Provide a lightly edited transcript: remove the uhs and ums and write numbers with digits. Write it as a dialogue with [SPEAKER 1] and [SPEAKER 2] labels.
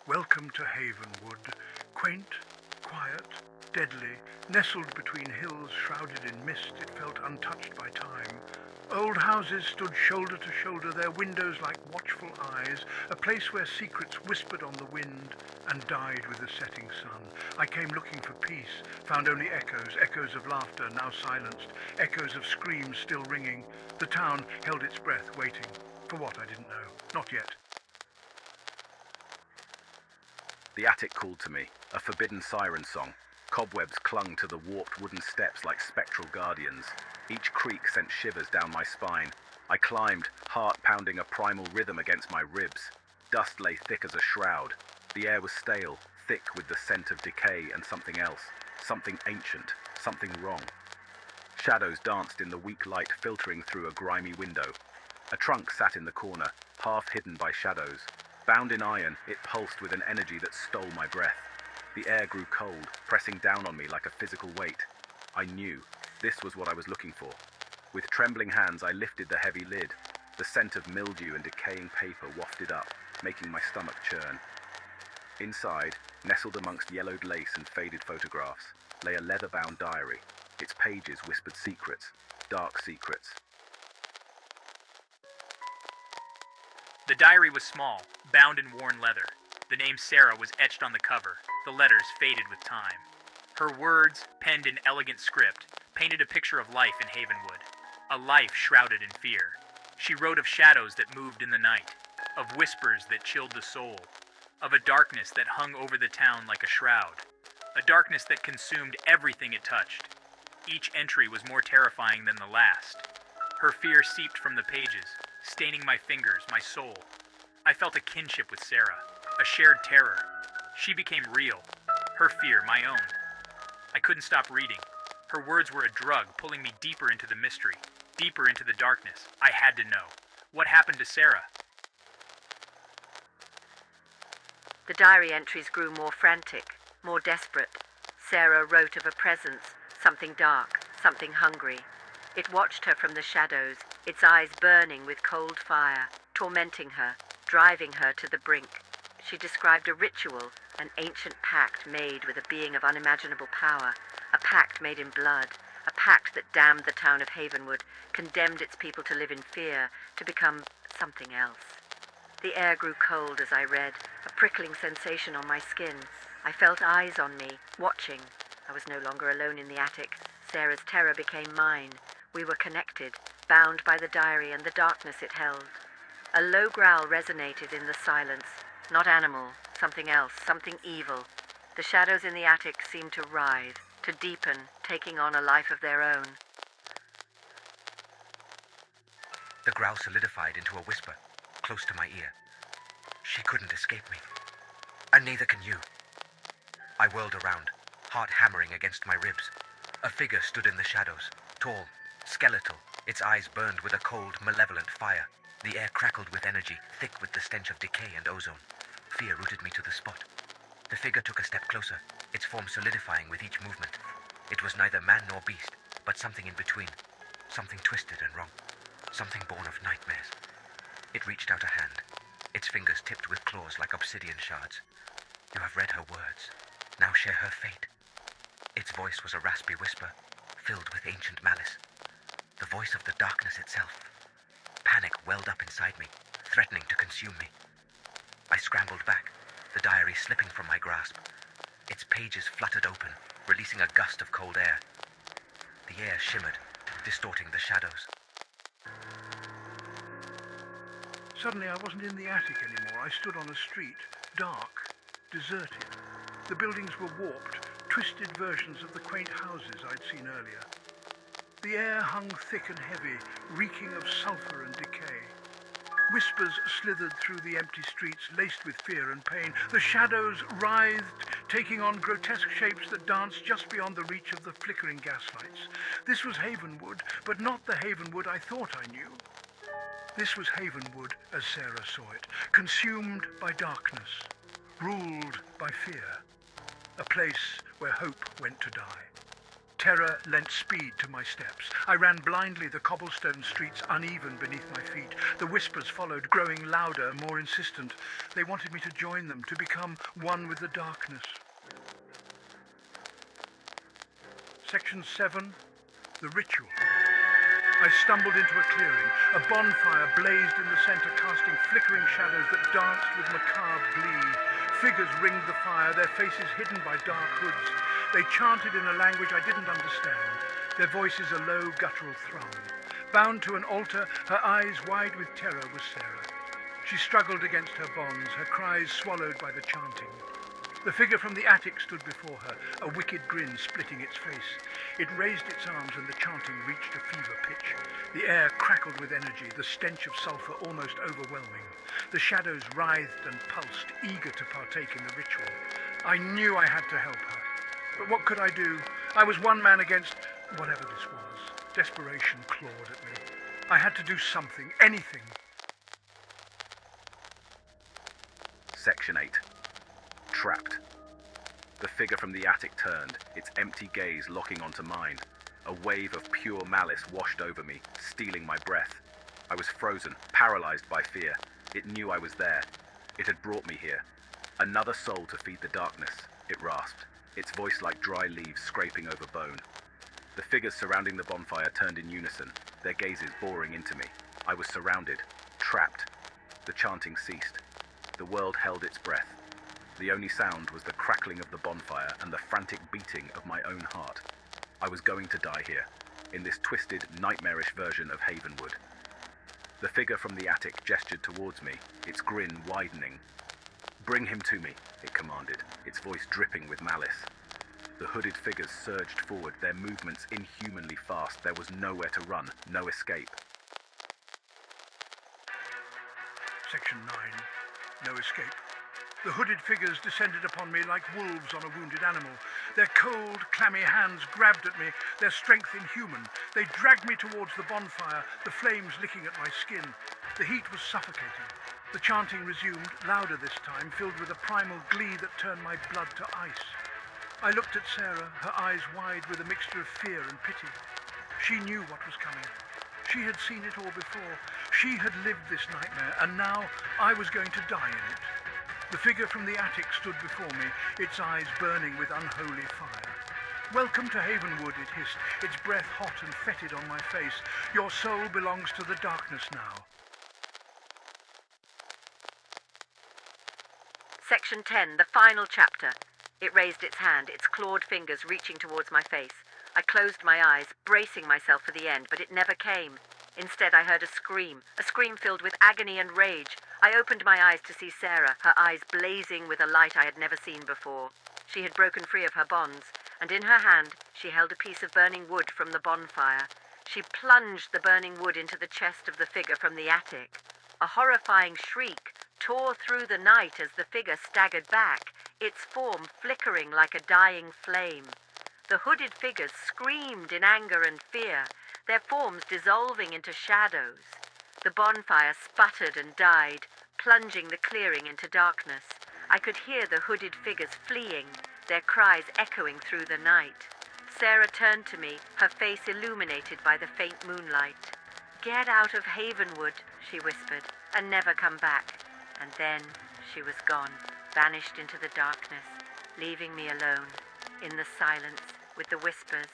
[SPEAKER 1] Welcome to Havenwood, quaint, quiet, deadly, nestled between hills shrouded in mist. It felt untouched by time. Old houses stood shoulder to shoulder, their windows like watchful eyes, a place where secrets whispered on the wind and died with the setting sun. I came looking for peace, found only echoes, echoes of laughter now silenced, echoes of screams still ringing. The town held its breath, waiting. For what, I didn't know. Not yet.
[SPEAKER 2] The attic called to me, a forbidden siren song. Cobwebs clung to the warped wooden steps like spectral guardians. Each creak sent shivers down my spine. I climbed, heart pounding a primal rhythm against my ribs. Dust lay thick as a shroud. The air was stale, thick with the scent of decay and something else. Something ancient, something wrong. Shadows danced in the weak light filtering through a grimy window. A trunk sat in the corner, half hidden by shadows. Bound in iron, it pulsed with an energy that stole my breath. The air grew cold, pressing down on me like a physical weight. I knew this was what I was looking for. With trembling hands, I lifted the heavy lid. The scent of mildew and decaying paper wafted up, making my stomach churn. Inside, nestled amongst yellowed lace and faded photographs, lay a leather-bound diary. Its pages whispered secrets, dark secrets.
[SPEAKER 3] The diary was small, bound in worn leather. The name Sarah was etched on the cover, the letters faded with time. Her words, penned in elegant script, painted a picture of life in Havenwood, a life shrouded in fear. She wrote of shadows that moved in the night, of whispers that chilled the soul, of a darkness that hung over the town like a shroud, a darkness that consumed everything it touched. Each entry was more terrifying than the last. Her fear seeped from the pages, staining my fingers, my soul. I felt a kinship with Sarah, a shared terror. She became real, her fear my own. I couldn't stop reading. Her words were a drug, pulling me deeper into the mystery, deeper into the darkness. I had to know. What happened to Sarah?
[SPEAKER 4] The diary entries grew more frantic, more desperate. Sarah wrote of a presence, something dark, something hungry. It watched her from the shadows, its eyes burning with cold fire, tormenting her, driving her to the brink. She described a ritual, an ancient pact made with a being of unimaginable power, a pact made in blood, a pact that damned the town of Havenwood, condemned its people to live in fear, to become something else. The air grew cold as I read, a prickling sensation on my skin. I felt eyes on me, watching. I was no longer alone in the attic. Sarah's terror became mine. We were connected, bound by the diary and the darkness it held. A low growl resonated in the silence. Not animal, something else, something evil. The shadows in the attic seemed to writhe, to deepen, taking on a life of their own.
[SPEAKER 5] The growl solidified into a whisper, close to my ear. She couldn't escape me, and neither can you. I whirled around, heart hammering against my ribs. A figure stood in the shadows, tall, skeletal, its eyes burned with a cold, malevolent fire. The air crackled with energy, thick with the stench of decay and ozone. Fear rooted me to the spot. The figure took a step closer, its form solidifying with each movement. It was neither man nor beast, but something in between. Something twisted and wrong. Something born of nightmares. It reached out a hand, its fingers tipped with claws like obsidian shards. You have read her words. Now share her fate. Its voice was a raspy whisper, filled with ancient malice. The voice of the darkness itself. Panic welled up inside me, threatening to consume me. I scrambled back, the diary slipping from my grasp. Its pages fluttered open, releasing a gust of cold air. The air shimmered, distorting the shadows.
[SPEAKER 1] Suddenly I wasn't in the attic anymore. I stood on a street, dark, deserted. The buildings were warped, twisted versions of the quaint houses I'd seen earlier. The air hung thick and heavy, reeking of sulphur and decay. Whispers slithered through the empty streets, laced with fear and pain. The shadows writhed, taking on grotesque shapes that danced just beyond the reach of the flickering gaslights. This was Havenwood, but not the Havenwood I thought I knew. This was Havenwood as Sarah saw it, consumed by darkness, ruled by fear, a place where hope went to die. Terror lent speed to my steps. I ran blindly, the cobblestone streets uneven beneath my feet. The whispers followed, growing louder, more insistent. They wanted me to join them, to become one with the darkness. Section 7, The Ritual. I stumbled into a clearing. A bonfire blazed in the centre, casting flickering shadows that danced with macabre glee. Figures ringed the fire, their faces hidden by dark hoods. They chanted in a language I didn't understand, their voices a low, guttural thrum. Bound to an altar, her eyes wide with terror, was Sarah. She struggled against her bonds, her cries swallowed by the chanting. The figure from the attic stood before her, a wicked grin splitting its face. It raised its arms and the chanting reached a fever pitch. The air crackled with energy, the stench of sulphur almost overwhelming. The shadows writhed and pulsed, eager to partake in the ritual. I knew I had to help her. But what could I do? I was one man against whatever this was. Desperation clawed at me. I had to do something, anything.
[SPEAKER 2] Section 8. Trapped. The figure from the attic turned, its empty gaze locking onto mine. A wave of pure malice washed over me, stealing my breath. I was frozen, paralyzed by fear. It knew I was there. It had brought me here. Another soul to feed the darkness, it rasped, its voice like dry leaves scraping over bone. The figures surrounding the bonfire turned in unison, their gazes boring into me. I was surrounded, trapped. The chanting ceased. The world held its breath. The only sound was the crackling of the bonfire and the frantic beating of my own heart. I was going to die here, in this twisted, nightmarish version of Havenwood. The figure from the attic gestured towards me, its grin widening. "Bring him to me," it commanded, its voice dripping with malice. The hooded figures surged forward, their movements inhumanly fast. There was nowhere to run, no escape.
[SPEAKER 1] Section 9, No Escape. The hooded figures descended upon me like wolves on a wounded animal. Their cold, clammy hands grabbed at me, their strength inhuman. They dragged me towards the bonfire, the flames licking at my skin. The heat was suffocating. The chanting resumed, louder this time, filled with a primal glee that turned my blood to ice. I looked at Sarah, her eyes wide with a mixture of fear and pity. She knew what was coming. She had seen it all before. She had lived this nightmare, and now I was going to die in it. The figure from the attic stood before me, its eyes burning with unholy fire. "Welcome to Havenwood," it hissed, its breath hot and fetid on my face. "Your soul belongs to the darkness now."
[SPEAKER 4] Section 10, the final chapter. It raised its hand, its clawed fingers reaching towards my face. I closed my eyes, bracing myself for the end, but it never came. Instead, I heard a scream filled with agony and rage. I opened my eyes to see Sarah, her eyes blazing with a light I had never seen before. She had broken free of her bonds, and in her hand she held a piece of burning wood from the bonfire. She plunged the burning wood into the chest of the figure from the attic. A horrifying shriek tore through the night as the figure staggered back, its form flickering like a dying flame. The hooded figures screamed in anger and fear, their forms dissolving into shadows. The bonfire sputtered and died, plunging the clearing into darkness. I could hear the hooded figures fleeing, their cries echoing through the night. Sarah turned to me, her face illuminated by the faint moonlight. "Get out of Havenwood," she whispered, "and never come back." And then she was gone, vanished into the darkness, leaving me alone, in the silence, with the whispers